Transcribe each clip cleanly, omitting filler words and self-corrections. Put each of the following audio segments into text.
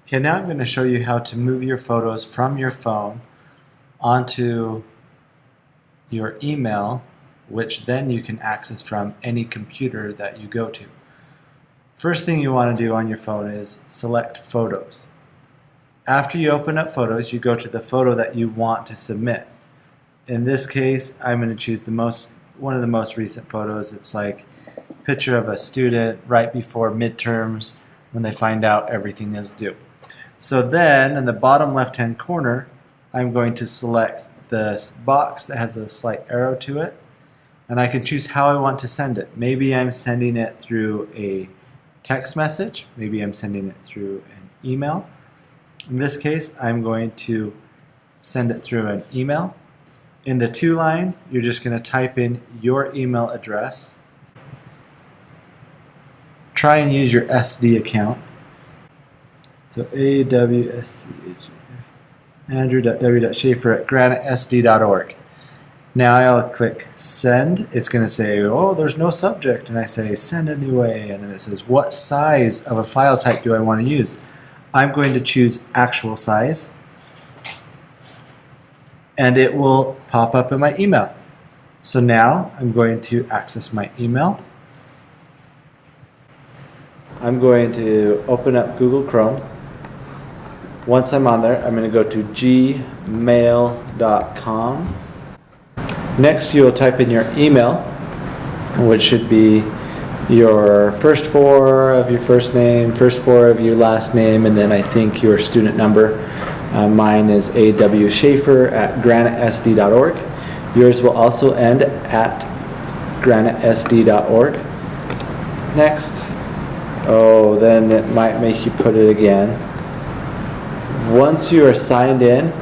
Okay, now I'm going to show you how to move your photos from your phone onto your email, which then you can access from any computer that you go to. First thing you want to do on your phone is select Photos. After you open up Photos, you go to the photo that you want to submit. In this case, I'm going to choose one of the most recent photos. It's like a picture of a student right before midterms when they find out everything is due. So then, in the bottom left-hand corner, I'm going to select the box that has a slight arrow to it, and I can choose how I want to send it. Maybe I'm sending it through a text message. Maybe I'm sending it through an email. In this case, I'm going to send it through an email. In the to line, you're just going to type in your email address. Try and use your SD account. So Andrew.w.schaefer@granitesd.org. Now I'll click send. It's going to say, oh, there's no subject. And I say send anyway. And then it says, what size of a file type do I want to use? I'm going to choose actual size. And it will pop up in my email. So now I'm going to access my email. I'm going to open up Google Chrome. Once I'm on there, I'm going to go to gmail.com. Next, you'll type in your email, which should be your first four of your first name, first four of your last name, and then I think your student number. Mine is awschaefer@granitesd.org. Yours will also end at granitesd.org. Next. Oh, then it might make you put it again. Once you are signed in,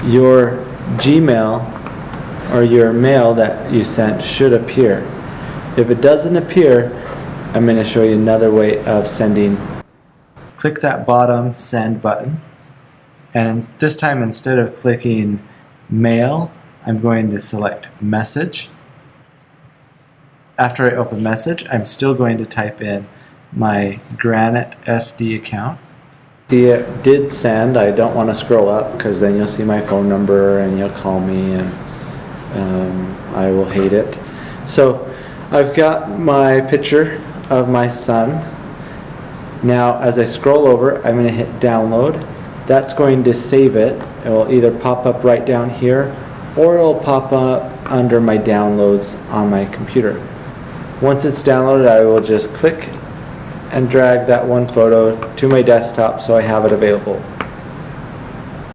your Gmail or your mail that you sent should appear. If it doesn't appear, I'm going to show you another way of sending. Click that bottom send button, and this time instead of clicking mail, I'm going to select message. After I open message, I'm still going to type in my Granite SD account. See, it did send. I don't want to scroll up because then you'll see my phone number and you'll call me and I will hate it. So I've got my picture of my son. Now as I scroll over, I'm going to hit download. That's going to save it. It will either pop up right down here or it will pop up under my downloads on my computer. Once it's downloaded, I will just click and drag that one photo to my desktop so I have it available.